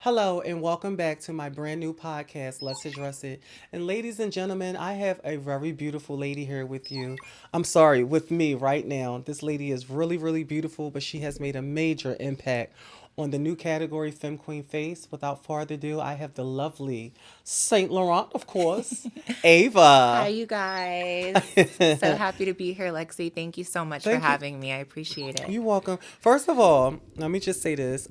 Hello and welcome back to my brand new podcast, Let's Address It. And ladies and gentlemen, I have a very beautiful lady here with you. I'm sorry, with me right now. This lady is really, really beautiful, but she has made a major impact on the new category Femme Queen Face. Without further ado, I have the lovely Saint Laurent, of course, Hi, Ava. you guys. So happy to be here, Lexi. Thank you so much for Thank you. having me. I appreciate it. You're welcome. First of all, let me just say this.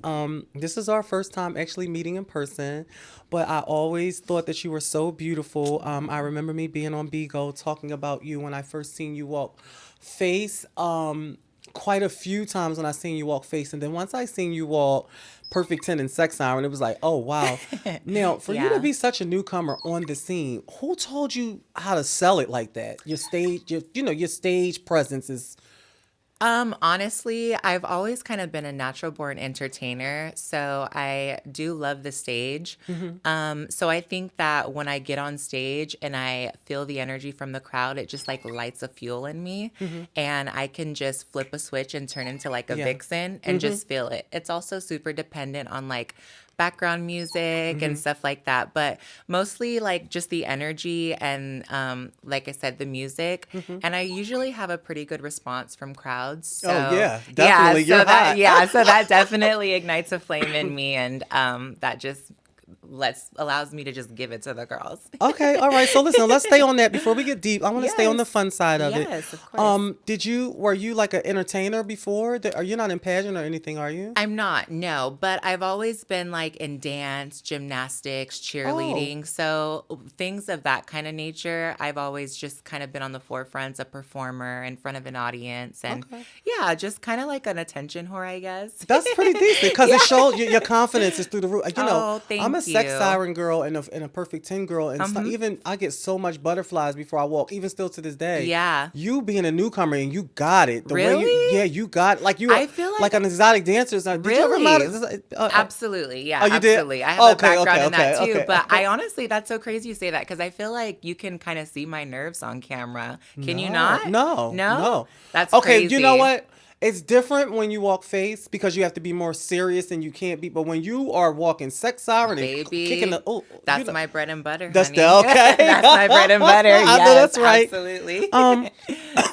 This is our first time actually meeting in person, but I always thought that you were so beautiful. I remember me being on Bigo talking about you when I first seen you walk face. Quite a few times when I seen you walk face, and then once I seen you walk Perfect 10 and Sex Siren, it was like, oh wow. Now, for you to Yeah. be such a newcomer on the scene, who told you how to sell it like that? Your stage, your stage presence is. Honestly, I've always kind of been a natural born entertainer, so I do love the stage. So I think that when I get on stage and I feel the energy from the crowd, it just like lights a fuel in me, and I can just flip a switch and turn into like a Yeah. vixen and just feel it. It's also super dependent on like background music and stuff like that, but mostly like just the energy and like I said, the music. And I usually have a pretty good response from crowds. Oh So yeah, yeah, definitely. You're hot. so that definitely ignites a flame in me, and that just lets allows me to just give it to the girls. Okay, all right. So listen, let's stay on that before we get deep. I want to stay on the Yes, fun side of it. yes, of course. Were you like an entertainer before? Are you not in pageant or anything? Are you? I'm not, no, but I've always been like in dance, gymnastics, Oh, cheerleading. So things of that kind of nature, I've always just kind of been on the forefront, a performer in front of an audience. And okay. yeah, just kind of like an attention whore, I guess. That's pretty decent because it Yeah. shows your confidence is through the roof. Oh, I'm a thank sex you. siren girl and a perfect 10 girl, and Hmm. even I get so much butterflies before I walk, even still to this day. Yeah. You being a newcomer and you got it the way Really? you got like you were I feel like like an exotic dancer. So did you ever really. model? Absolutely. Yeah, Oh, you did? absolutely. I have a Okay, background okay, in that okay, too. okay. But I honestly, that's so crazy you say that because I feel like you can kind of see my nerves on camera. Can you No, not? no, No? no. That's Okay, you know crazy. what? It's different when you walk face because you have to be more serious and you can't be. But when you are walking sex siren and kicking the Baby, oh, that's my bread and butter, that's the honey. okay. That's my bread and butter. I know Yes, that's right. absolutely. Um,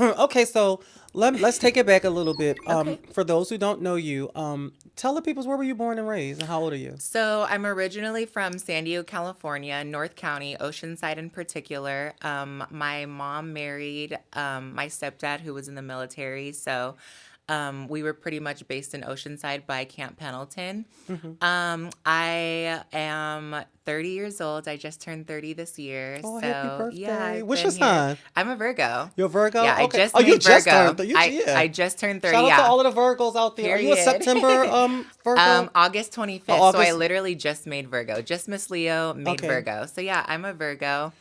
okay, so let's take it back a little bit. Okay. For those who don't know you, tell the peoples where were you born and raised and how old are you? So I'm originally from San Diego, California, North County, Oceanside in particular. My mom married my stepdad, who was in the military. So we were pretty much based in Oceanside by Camp Pendleton. I am 30 years old. I just turned 30 this year. Oh, happy So yeah, birthday! I've What's your been here. sign? I'm a Virgo. You're a Virgo. Yeah, I Okay. just Oh, you made just turned. Virgo. Yeah. I just turned 30. Shout out to Yeah. all of the Virgos out there. Are you a Period. September Virgo? August Oh, 25th. So I August. literally just made Virgo. Just Miss Leo made Okay. Virgo. So yeah, I'm a Virgo.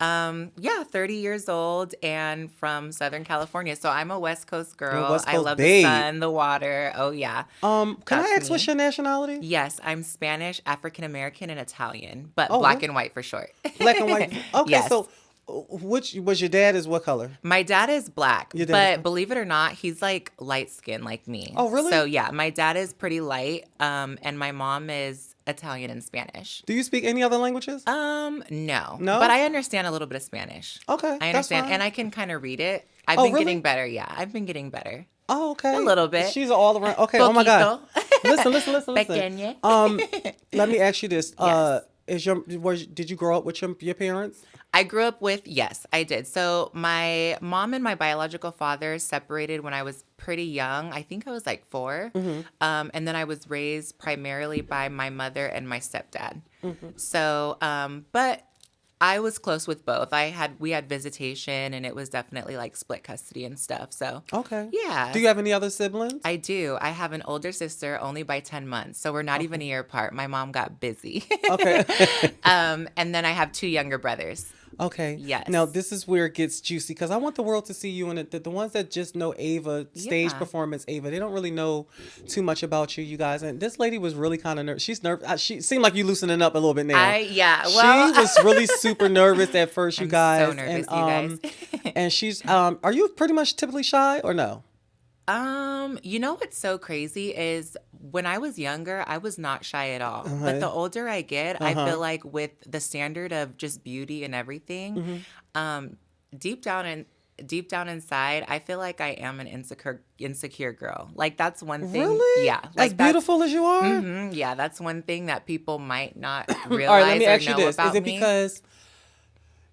Yeah, 30 years old and from Southern California. So I'm a West Coast You're a girl. West I Coast love the babe. sun, the water. Oh yeah, Can I that's ask what's me. your nationality? Yes, I'm Spanish, African American, and Italian, but Oh, black really? and white for short. Black and white. Okay, Yes. so which was your dad is what color? My dad is black, Your dad is but black. believe it or not, he's like light skinned like me. Oh, really? So yeah, my dad is pretty light, and my mom is Italian and Spanish. Do you speak any other languages? No, but No? I understand a little bit of Spanish. Okay, I that's understand, fine. and I can kind of read it. I've Oh, been getting really? better. Yeah, I've been getting better Oh, a okay. little bit. She's all around. Okay. Oh my God. Poquito. Listen. Pequeña. Um, Let me ask you this. Yes. Did you grow up with your parents? I grew up with, yes, I did. So my mom and my biological father separated when I was pretty young. I think I was like 4. And then I was raised primarily by my mother and my stepdad. So, but I was close with both. We had visitation, and it was definitely like split custody and stuff. So, Okay. yeah. Do you have any other siblings? I do. I have an older sister only by 10 months. So we're not even a year apart. My mom got busy. Okay. And then I have 2 younger brothers. Okay. Now Yes. this is where it gets juicy because I want the world to see you in it. The ones that just know Ava, stage Yeah. performance Ava, they don't really know too much about you guys. And this lady was really kind of nervous. She's nervous. She seemed like you loosening up a little bit now. Yeah, She well, was really super nervous at first, you I'm so guys. nervous, you guys. And she's are you pretty much typically shy or no? You know what's so crazy is when I was younger, I was not shy at all. But Uh-huh. the older I get, I Uh-huh. feel like with the standard of just beauty and everything, Hmm. um, deep down and deep down inside, I feel like I am an insecure girl. Like that's one thing. Really? Yeah, As like that's beautiful as you are? yeah, that's one thing that people might not All right, let me realize or ask you know this. Is about it me. because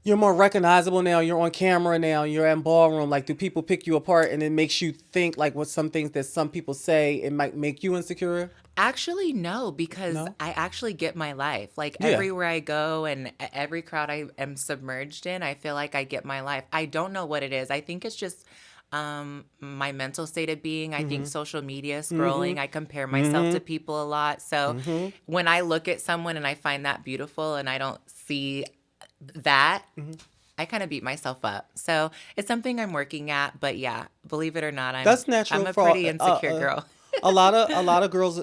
you're more recognizable now, you're on camera now, you're in ballroom? Like, do people pick you apart and it makes you think, like, what some things that some people say, it might make you insecure? Actually, no, because No? I actually get my life. Like Yeah. everywhere I go and every crowd I am submerged in, I feel like I get my life. I don't know what it is. I think it's just my mental state of being. I think social media Mm-hmm. scrolling, I compare myself to Mm-hmm. people a lot. So Mm-hmm. when I look at someone and I find that beautiful and I don't see that, Mm-hmm. I kind of beat myself up. So it's something I'm working at. But yeah, believe it or not, I'm That's I'm natural a for pretty insecure girl. a lot of girls.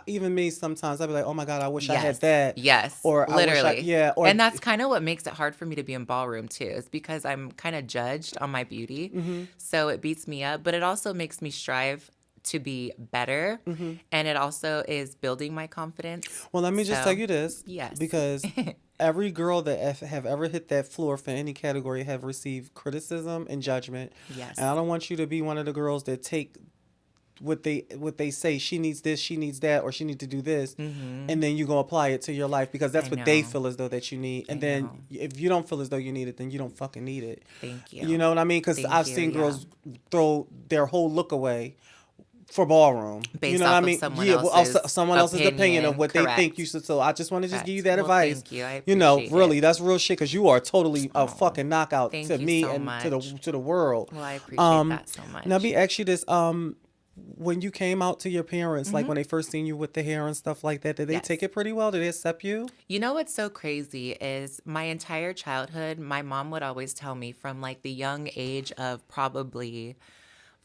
Even me, sometimes I'd be like, "Oh my God, I wish I had Yes, that," yes, or "I wish I, literally. yeah," or And that's kind of what makes it hard for me to be in ballroom too, is because I'm kind of judged on my beauty. mm-hmm. So it beats me up, but it also makes me strive to be better. Mm-hmm. And it also is building my confidence. Well, let me just tell So, you this, yes. because every girl that have ever hit that floor for any category have received criticism and judgment, and I Yes. don't want you to be one of the girls that take what they say, she needs this, she needs that, or she needs to do this, Mhm. and then you go apply it to your life because I that's what they know. feel as though that you need, I and then know. if you don't feel as though you need it, then you don't fucking need it. Thank You you. know what I mean? Because Thank I've you. seen Yeah. girls throw their whole look away for ballroom. You Based know what I off of mean? someone Yeah, well, also else's someone else's opinion of opinion. what they think you Correct. should. So I just want to just give you Correct. that Well, advice. thank you. I You know, appreciate it. really, that's real shit because you are totally a Oh, fucking knockout to thank you me so and much. to the world. Well, I appreciate Um, that so now, let much. me ask you this: when you came out to your parents, like Hmm. when they first seen you with the hair and stuff like that, did they take Yes. it pretty well? Did they accept you? You know what's so crazy is my entire childhood, my mom would always tell me from like the young age of probably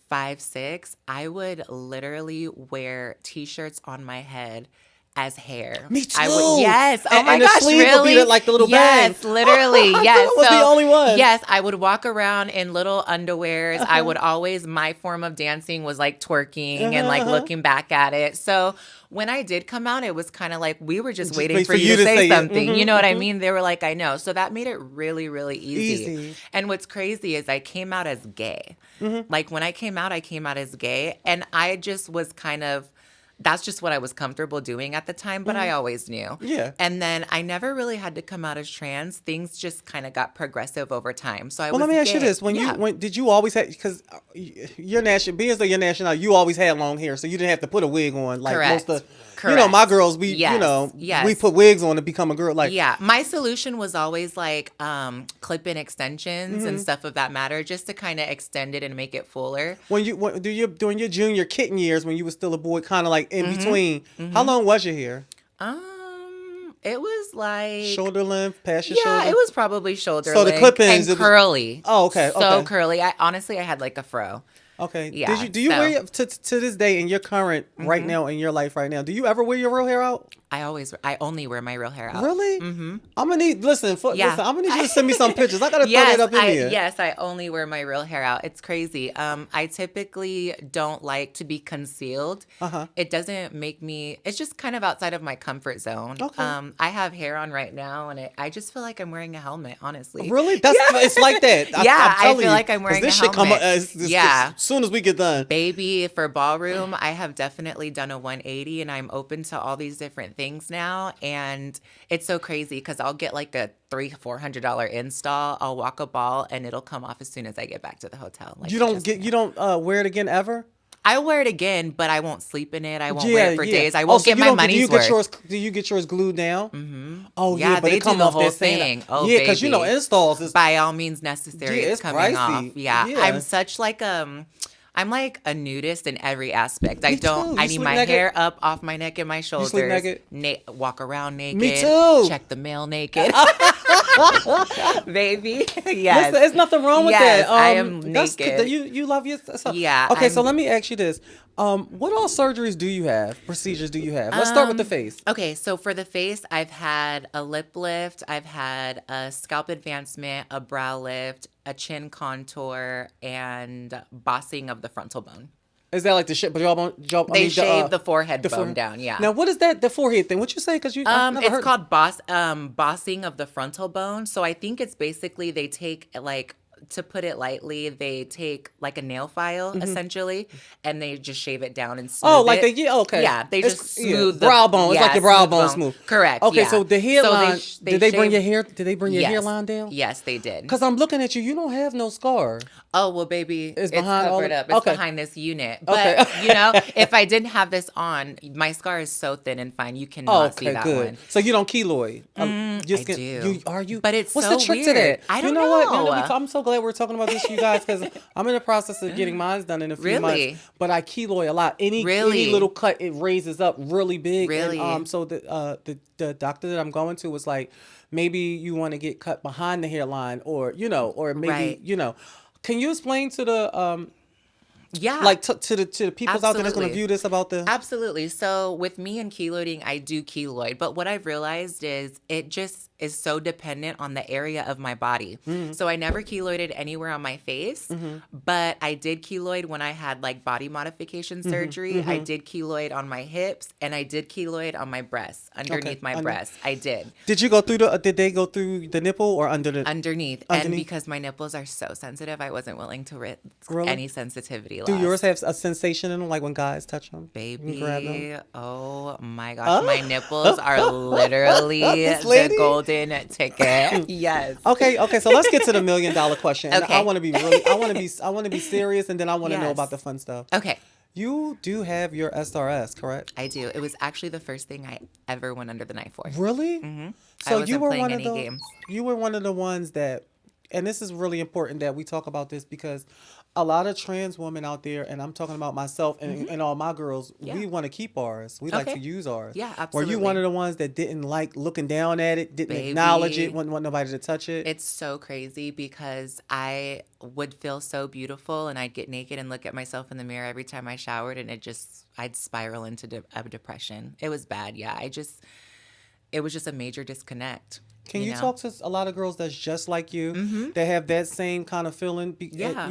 5, 6, I would literally wear t-shirts on my head as hair. Me I would, too. yes. Oh my And the gosh, sleeve would be really? like the little bang. Yes, literally. I thought Yes. I was the So, only one. yes, I would walk around in little underwears. I Uh-huh. would always, my form of dancing was like twerking Uh-huh. and like Uh-huh. looking back at it. So, when I did come out, it was kind of like we were just Just waiting wait for for you you to to say say it. something. You know what I Mm-hmm. mean? They were like, I know. So that made it really, really easy. Easy. And what's crazy is I came out as gay. Mm-hmm. Like when I came out as gay. And I just was kind of, that's just what I was comfortable doing at the time, but I Mm-hmm. always knew. Yeah. And then I never really had to come out as trans. Things just kind of got progressive over time. So I Well, let was me ask you gay. this: Yeah, when did you always have? Because your national, being as though your national, you always had long hair, so you didn't have to put a wig on like most correct. of. You know, my Correct. girls, Yes. we Yes. put wigs on to become a girl. Like, Yeah, my solution was always like clip-in extensions and hmm stuff of that matter, just to kind of extend it and make it fuller. during your junior kitten years when you were still a boy, kind of like in Mm-hmm. between. How Mm-hmm. long was your hair? It was like, Shoulder length, past your yeah, it shoulder. was probably shoulder So the length clip-ins, and it was. curly, Oh, okay, so okay. curly. I honestly, I had like a fro. Okay. Yeah. Do you wear So, your, to this day in your current right hmm now in your life right now? Do you ever wear your real hair out? I only wear my real hair out. Really? Mm-hmm. I'm gonna need Yeah. listen. I'm gonna need you to send me some pictures. I gotta throw that up in here. Yes, I only wear my real hair out. It's crazy. I typically don't like to be concealed. Uh huh. It doesn't make me, it's just kind of outside of my comfort zone. Okay. I have hair on right now and I just feel like I'm wearing a helmet, honestly. Really? That's Yeah. it's like that. I'm Yeah, I telling feel you, like I'm because wearing a this shit come up helmet. Yeah. as soon as we get done. Baby, for ballroom, I have definitely done a 180 and I'm open to all these different things now. And it's so crazy because I'll get like a $300-400 install. I'll walk a ball and it'll come off as soon as I get back to the hotel. Like it just You don't wear it again ever. I wear it again, but I won't sleep in it. I won't wear Yeah, it for yeah. days. I Oh, won't so get you my don't do you money's get yours? worth. Do you get yours glued down? Hmm. Oh Yeah, yeah, but they it do come the off whole that same. thing. Oh, Yeah, because you know baby. installs is By all means necessary, yeah, it's it's coming off. pricey. Yeah, Yeah. I'm like a nudist in every aspect. Me too. I You need sleep my naked? hair up off my neck and my You sleep shoulders. naked? Walk around Me naked. too. Check the mail naked. Baby. Listen, Yes. there's nothing wrong with that. Yes, I am That's good. That naked. you love yourself. Yeah, Okay, so let me ask you this: what all surgeries do you have? Procedures do you have? Let's start with the face. Okay, so for the face, I've had a lip lift, I've had a scalp advancement, a brow lift, a chin contour, and bossing of the frontal bone. Is that like the shit? But They shave the forehead bone forehead down. Yeah. Now, what is that? The forehead thing? What you say? Because I've never It's heard. called bossing of the frontal bone. So I think it's basically they take like, to put it lightly, they take like a nail file essentially, and they just shave it down and smooth Oh, like it. okay. Yeah, they It's- just smooth the brow bone. It's like your brow bone smooth. Correct. Okay, yeah. so the So hairline. Did they bring shave- your hair? Did they bring your Yes. hairline down? Yes, they did. Because I'm looking at you. You don't have no scar. Oh, well, baby, it's behind all covered the- up. It's okay. behind this unit. But, Okay. if I didn't have this on, my scar is so thin and fine. You cannot see Okay, that good. one. So you don't keloid. I do. Are you? But it's What's so the trick to weird. that? I don't you know. What? know. I'm so glad we're talking about this, you guys, because I'm in the process of getting mine done in a few Really? months. But I keloid a lot. Any Really? little cut, it raises up really big. Really? And, so the doctor that I'm going to was like, maybe you want to get cut behind the hairline, or or maybe Right. Can you explain to the Yeah. like to the people out there that's going to Absolutely. view this about the Absolutely. So with me and keloiding, I do keloid. But what I've realized is it just is so dependent on the area of my body. So I never keloided anywhere on my face, but I did keloid when I had like body modification surgery. I did keloid on my hips, and I did keloid on my breasts, underneath my breasts. I did. Did you go through did they go through the nipple or under the Underneath. And Underneath? because my nipples are so sensitive, I wasn't willing to risk Really? any sensitivity Do loss. yours have a sensation in them, like when guys touch them? You can grab them? Baby, oh my gosh, my nipples are literally This the lady? golden ticket. Yes. Okay, so let's get to the $1 million question. And Okay. I want to be serious, and then I want to know Yes. about the fun stuff. Okay, You do have your SRS, correct? I do. It was actually the first thing I ever went under the knife for. Really? I So wasn't you were playing one of any the games. you were one of the ones that, and this is really important that we talk about this, because a lot of trans women out there, and I'm talking about myself and all my girls, Yeah. we want to keep ours. We like Okay. to use ours. Yeah, Were you one absolutely. of the ones that didn't like looking down at it, didn't Baby. acknowledge it, wouldn't want nobody to touch it? It's so crazy because I would feel so beautiful, and I'd get naked and look at myself in the mirror every time I showered, and I'd spiral into a depression. It was bad. Yeah, it was just a major disconnect. Can you know? talk to a lot of girls that's just like you, that have that same kind of feeling? Yeah.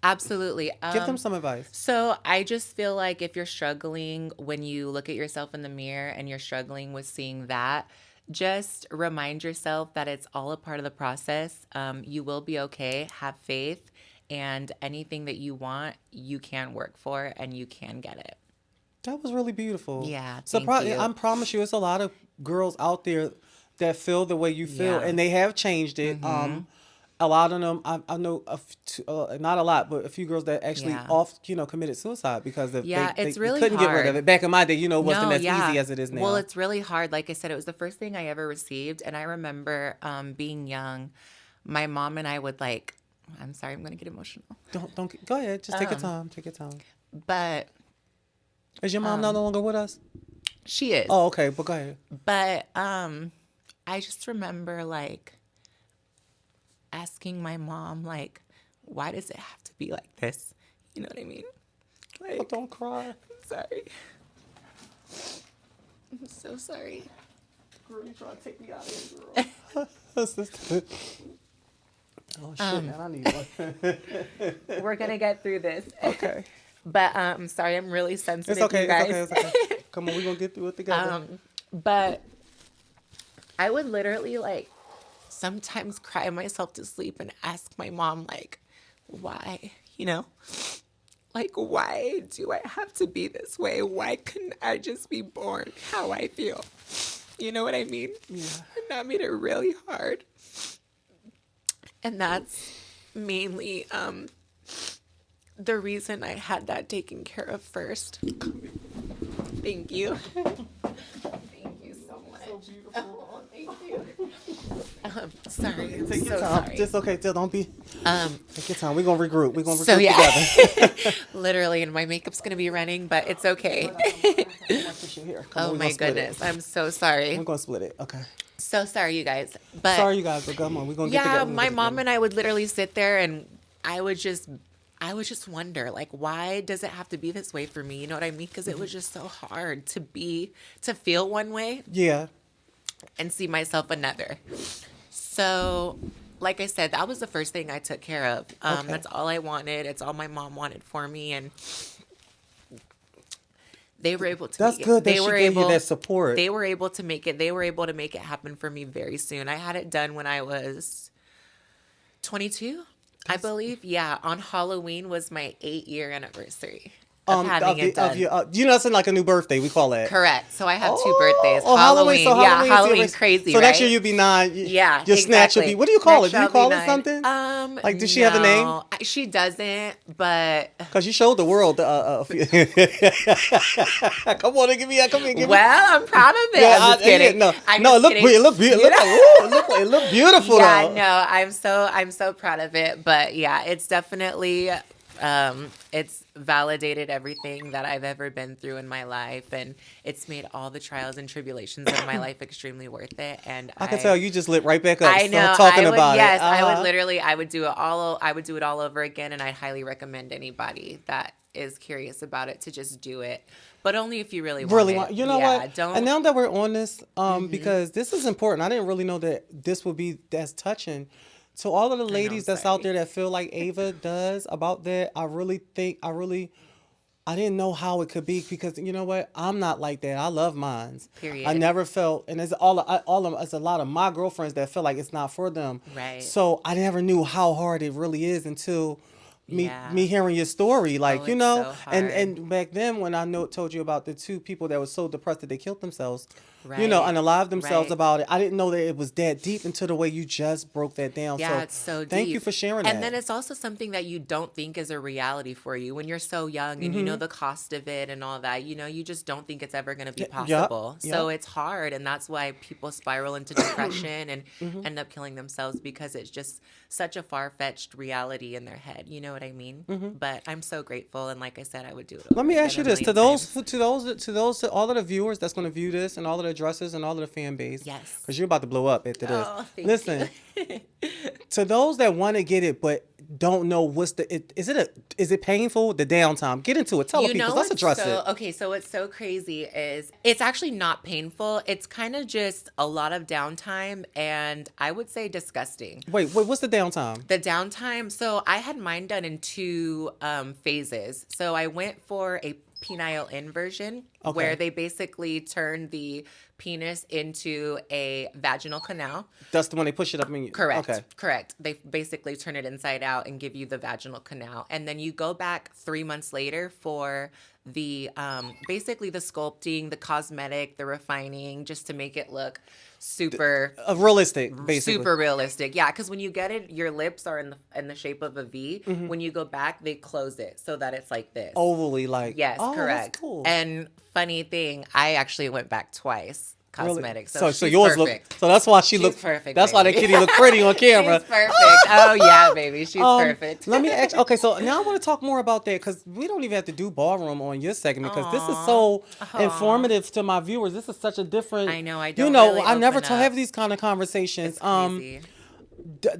Absolutely. Give them some advice. So I just feel like if you're struggling when you look at yourself in the mirror and you're struggling with seeing that, just remind yourself that it's all a part of the process. You will be okay. Have faith, and anything that you want, you can work for, and you can get it. That was really beautiful. Yeah, So thank you. I promise you, it's a lot of girls out there that feel the way you feel, Yeah. Mm-hmm. and they have changed it. A lot of them, I know, not a lot, but a few girls that actually Yeah. committed suicide because Yeah, they it's really couldn't get rid of hard. it. Back in my day, it wasn't No, as easy as it is now. Well, it's really hard. Like I said, it was the first thing I ever received. And I remember being young, my mom and I would I'm sorry, I'm going to get emotional. don't go ahead. Just take your time. Take your time. But Is your mom no longer with us? she is. Oh, okay. But go ahead. But I just remember asking my mom, why does it have to be like this? You know what I mean? Oh, don't cry. I'm sorry. I'm so sorry. Girl, you trying to take me out of here, girl. Oh, shit, man. I need one. We're going to get through this. Okay. But I'm sorry, I'm really sensitive, It's okay. you guys. It's okay. Come on, we're going to get through it together. But I would literally sometimes cry myself to sleep and ask my mom why, why do I have to be this way? Why couldn't I just be born how I feel? You know what I mean? Yeah. And that made it really hard. And that's mainly the reason I had that taken care of first. Thank you. Thank you so much. So beautiful. Oh, thank you. Sorry, I'm Take your so time. sorry. Just okay. Still don't be. Take your time. We're gonna regroup. We're gonna regroup So yeah, together. literally, and my makeup's gonna be running, but it's okay. Here. Come on, Oh we're my gonna split goodness, it. I'm so sorry. We're gonna split it. Okay. So sorry, you guys. But Sorry, you guys, but come on. We're gonna get yeah, together. my mom and I would literally sit there, and I would just wonder, why does it have to be this way for me? You know what I mean? Because it was just so hard to feel one way Yeah. and see myself another. So, like I said, that was the first thing I took care of. Okay. That's all I wanted. It's all my mom wanted for me. And They were able to That's make it. good that They she were gave you able that support. they were able to make it. They were able to make it happen for me very soon. I had it done when I was 22, I believe. Yeah, on Halloween was my 8-year anniversary of having it Of done. your, that's in like a new birthday. We call that. Correct. So I have two birthdays. Halloween. So Yeah, Halloween. Halloween crazy, So right? next year you'll be 9. Yeah, Your snatch will exactly. be. What do you call Next it? Do you shall be call it 9. something? Like, does she have a name? No, she doesn't. But Because you showed the world. Come on, give me that. Come here, give me. well, I'm proud of it. I'm just kidding. No, I'm no, just it looked kidding. it looked beautiful. It looked beautiful. Yeah, though. no, I'm so proud of it. But yeah, it's definitely it's validated everything that I've ever been through in my life, and it's made all the trials and tribulations of my life extremely worth it. And I can tell you just lit right back up. I know. Talking I would, about yes, it. I would literally. I would do it all. I would do it all over again, and I'd highly recommend anybody that is curious about it to just do it. But only if you really want it. You know yeah, what? Don't. And now that we're on this, because this is important. I didn't really know that this would be that's touching. To all of the ladies that's out there that feel like Ava does about that, I didn't know how it could be, because you know what? I'm not like that. I love mines. Period. I never felt, and it's it's a lot of my girlfriends that feel like it's not for them. Right. So I never knew how hard it really is until me hearing your story, like it's so hard. and back then when I told you about the 2 people that were so depressed that they killed themselves, Right. unalived themselves Right. about it. I didn't know that it was that deep until the way you just broke that down. Yeah, so it's so deep. thank you for sharing that. And then it's also something that you don't think is a reality for you when you're so young and you know the cost of it and all that. You just don't think it's ever going to be possible. So it's hard, and that's why people spiral into depression and end up killing themselves, because it's just such a far-fetched reality in their head. You know what I mean? But I'm so grateful, and like I said, I would do it. Let me ask you this: to all of the viewers that's going to view this, and all of the addresses and all of the fan base, Yes. because you're about to blow up after this. Oh, thank Listen, to those that want to get it but don't know is it painful? The downtime. Get into it. Tell the people. Let's address it. Okay, so what's so crazy is it's actually not painful. It's kind of just a lot of downtime, and I would say disgusting. Wait, what's the downtime? The downtime. So I had mine done in 2 phases. So I went for a penile inversion, where they basically turn the penis into a vaginal canal. That's the one they push it up in you. Correct. Okay. Correct. They basically turn it inside out and give you the vaginal canal. And then you go back 3 months later for the basically the sculpting, the cosmetic, the refining, just to make it look super Realistic, basically. super realistic. Yeah, because when you get it, your lips are in the shape of a V. When you go back, they close it so that it's like this. Ovally, like. Yes, Oh, correct. That's cool. And funny thing, I actually went back twice. Cosmetics. Really? So she's yours perfect. look. So that's why she looked perfect. That's why the baby. kitty looked pretty on camera. She's perfect. Oh yeah, baby, she's perfect. Let me ask. Okay, so now I want to talk more about that, because we don't even have to do ballroom on your segment, because this is so informative to my viewers. This is such a different. I know. I don't. Really I never open up. have these kind of conversations. It's crazy.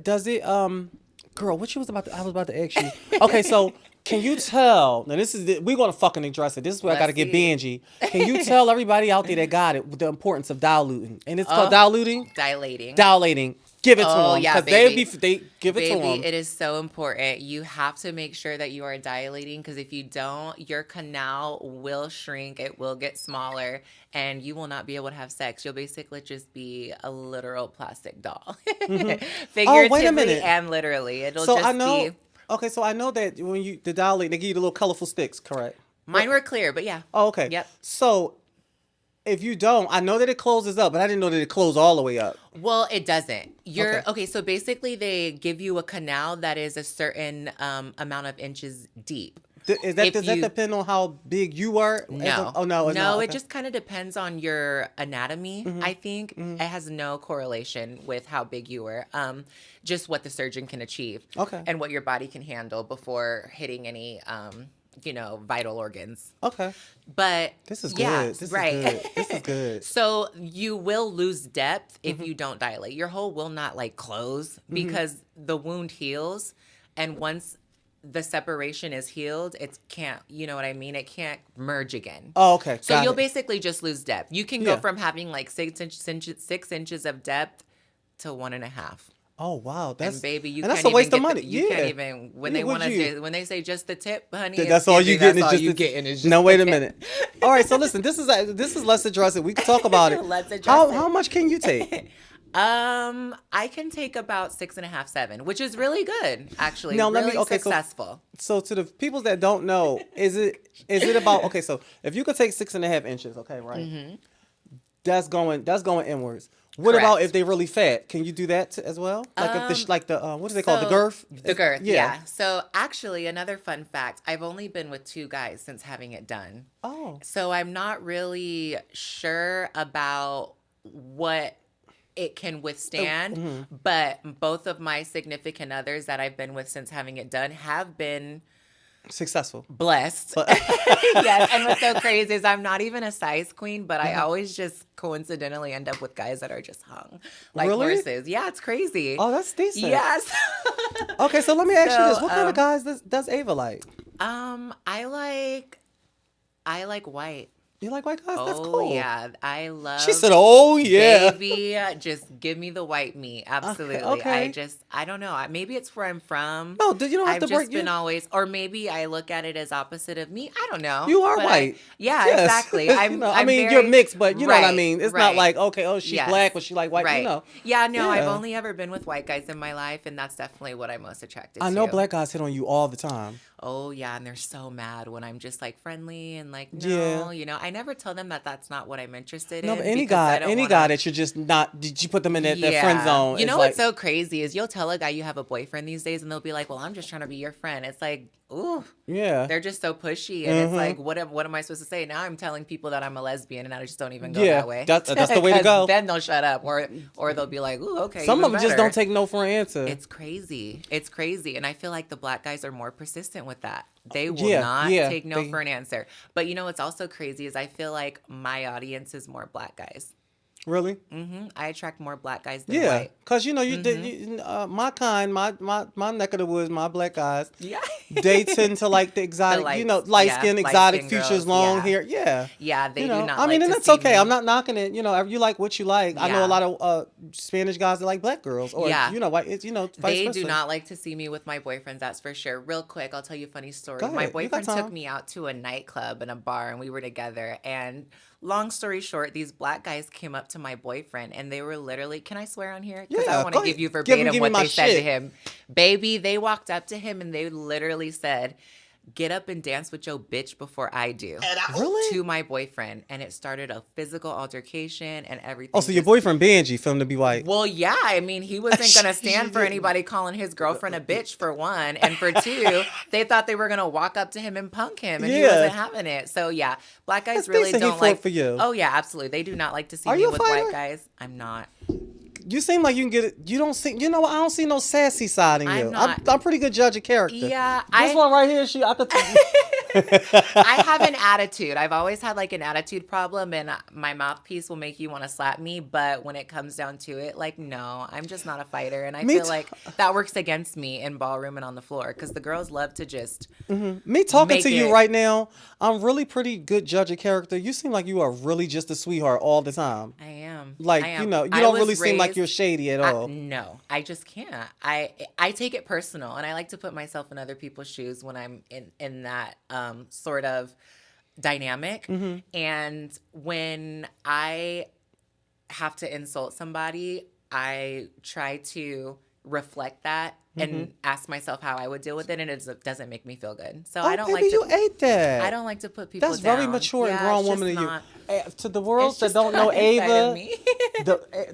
Does it? Girl, what you was about? I was about to ask you. Okay, so. Can you tell? Now we're gonna fucking address it. This is where I gotta get Benji. Can you tell everybody out there that got it the importance of diluting? And it's called diluting. Dilating. Give it to them. Yeah, Because baby. they give it to them. It is so important. You have to make sure that you are dilating, because if you don't, your canal will shrink. It will get smaller, and you will not be able to have sex. You'll basically just be a literal plastic doll, figuratively and literally. It'll just be. Okay, so I know that when the dilate, they give you the little colorful sticks, correct? Mine were clear, but yeah. Oh, okay. Yep. So if you don't, I know that it closes up, but I didn't know that it closed all the way up. Well, it doesn't. Okay. So basically, they give you a canal that is a certain amount of inches deep. Does that depend on how big you are? No. No. No, Okay. it just kind of depends on your anatomy, I think. It has no correlation with how big you were. Just what the surgeon can achieve. Okay. And what your body can handle before hitting any, vital organs. Okay. But this is good. Yeah, This right. is good. This is good. So you will lose depth if you don't dilate. Your hole will not close because the wound heals, and once the separation is healed, it can't, you know what I mean? It can't merge again. Oh, okay. So you'll basically just lose depth. You can go from having 6 inches of depth to 1.5. Oh wow, And baby, you and that's can't a even waste of get money. you can't Yeah. even when Yeah, they would want you? to when they say just the tip, honey. That's all you getting That's is all just you the. getting is No, just the wait a tip. minute. All right, so listen, this is let's address it. We can talk about it. Let's address How it. much can you take? I can take about 6.5, 7, which is really good, actually. Now let me. Really Okay, successful. so to the people that don't know, is it about okay? So if you could take 6.5 inches, okay, right? That's going inwards. What about if Correct. they really fat? Can you do that as well? Like if what do they call it? The So girth? the girth, Yeah. yeah. So actually, another fun fact: I've only been with 2 guys since having it done. Oh, So I'm not really sure about what it can withstand, but both of my significant others that I've been with since having it done have been successful. blessed. But Yes, and what's so crazy is I'm not even a size queen, but I always just coincidentally end up with guys that are just hung like Really? horses. Yeah, it's crazy. oh, that's decent. Yes. Okay, so let me ask you this: So, what kind of guys does Ava like? I like white. You like white guys? That's Oh cool. yeah, I love. She said, "Oh yeah." Baby, just give me the white meat. Absolutely. Okay. I don't know. Maybe it's where I'm from. No, you don't have I've to just break. been always, or maybe I look at it as opposite of me. I don't know. You are But white. yeah, Yes. exactly. I'm. I I'm mean, very, you're mixed, but you know what I right, mean. It's not right. like okay, oh, she's Yes. black, but she like white. Right. You know. Yeah, no, I've Yeah. only ever been with white guys in my life, and that's definitely what I'm most attracted I to. know black guys hit on you all the time. Oh yeah, and they're so mad when I'm just like friendly and like Yeah. no, I never tell them that that's not what I'm interested No, in but any because I guy, don't any wanna, guy that you're just not, did you put them in that friend zone? You It's know like, what's so crazy is you'll tell a guy you have a boyfriend these days and they'll be like, "Well, I'm just trying to be your friend." It's like, ooh, yeah, they're just so pushy, and it's like, what am I supposed to say? Now I'm telling people that I'm a lesbian, and I just don't even go yeah. that way. That's the way to 'Cause go. then they'll shut up, or they'll be like, "Ooh, okay." Some even of them just better. don't take no for an answer. It's crazy. It's crazy. And I feel like the black guys are more persistent with that. They will Yeah, not yeah, take no for an answer. But you know what's also crazy is I feel like my audience is more black guys. Really? I attract more black guys than Yeah, white. cause you know my kind, my neck of the woods, my black guys, Yeah. they tend to like the exotic, lights, light yeah, skin, light exotic skin features, girls, long yeah. hair. Yeah. Yeah, they You do know, not I mean, like and to that's see okay. me. I'm not knocking it. You know, you like what you like. I know a Yeah. lot of Spanish guys that like black girls, or Yeah. white. It's vice They versa. do not like to see me with my boyfriends, that's for sure. Real quick, I'll tell you a funny story. Go My ahead. You got boyfriend took time. me out to a nightclub and a bar, and we were together. And long story short, these black guys came up to my boyfriend, and they were literally, can I swear on here? Because I Yeah, want go to give ahead. you Give verbatim me what my they said to shit. him. Baby, they walked up to him, and they literally said, "Get up and dance with your bitch before I do." Really? To my boyfriend, and it started a physical altercation and everything. Oh, so your just- boyfriend Benji for him to be white? Well, yeah. I mean, he wasn't going to stand for anybody calling his girlfriend a bitch, for one. And for two, they thought they were going to walk up to him and punk him, and he Yeah. wasn't having it. So, yeah, black guys That's really decent he don't fought like. for you. Oh, yeah, absolutely. They do not like to see Are me you a with fighter? white guys. I'm not. You seem like you can get it. You don't see. You know what? I don't see no sassy side in you. I'm not. I'm pretty good judge of character. Yeah, This one right here, I could. I have an attitude. I've always had like an attitude problem, and my mouthpiece will make you want to slap me. But when it comes down to it, like, no, I'm just not a fighter. And I Me feel too. like that works against me in ballroom and on the floor because the girls love to just. Me talking Make to you it- right now, I'm really pretty good judge of character. You seem like you are really just a sweetheart all the time. I am. Like I am. you I don't was really seem like raised- you're shady at all. No, I just can't. I take it personal, and I like to put myself in other people's shoes when I'm in that sort of dynamic. Mm-hmm. And when I have to insult somebody, I try to reflect that Mm-hmm. and ask myself how I would deal with it, and it doesn't make me feel good. So I don't baby, like you to. ate that. I don't like to put people. That's very down. mature and Yeah, grown it's woman just of you. not- To the world it's that just don't know not inside of Ava, me.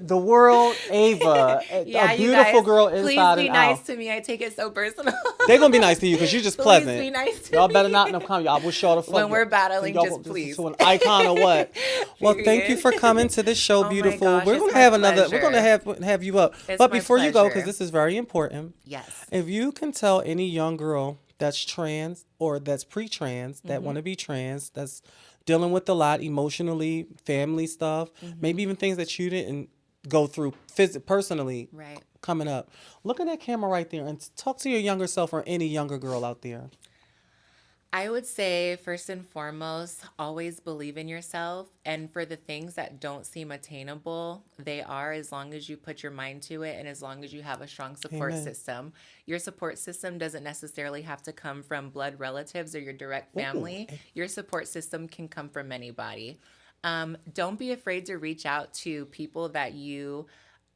the world Ava, Yeah, a you beautiful guys, girl please inside be and nice out. to me. I take it so personal. They're gonna be nice to you because you're just Please pleasant. be nice to Y'all me. better not come. Y'all will show the fuck. When we're battling, y'all just will- please. to an icon or what? Well, thank you Period. for coming to this show, Oh my beautiful. gosh, We're it's gonna my have another. We're gonna pleasure. have you up. It's But my before you go, because pleasure. this is very important. Yes. If you can tell any young girl that's trans or that's pre-trans that Mm-hmm. want to be trans, that's dealing with a lot emotionally, family stuff, Mm-hmm. maybe even things that you didn't go through personally Right. coming up. Look at that camera right there and talk to your younger self or any younger girl out there. I would say, first and foremost, always believe in yourself. And for the things that don't seem attainable, they are, as long as you put your mind to it and as long as you have a strong support Amen. system. Your support system doesn't necessarily have to come from blood relatives or your direct Ooh. family. Your support system can come from anybody. Don't be afraid to reach out to people that you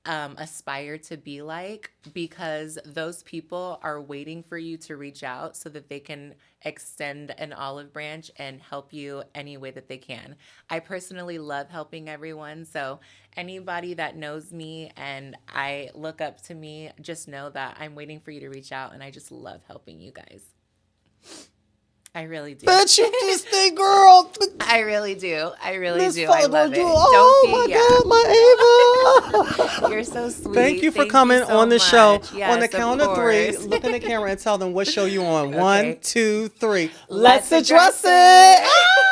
aspire to be like, because those people are waiting for you to reach out so that they can extend an olive branch and help you any way that they can. I personally love helping everyone. So anybody that knows me and I look up to me, just know that I'm waiting for you to reach out, and I just love helping you guys. I really do. Bet you this thing, girl. I really do. I really Miss do. I Fuller, love it. Oh my God, my Ava. You're so sweet. Thank you for Thank coming so on the much. show. Yes, On the count of three, course. look in the camera and tell them what show you on. Okay. 1, 2, 3. Let's Let's address address it. it.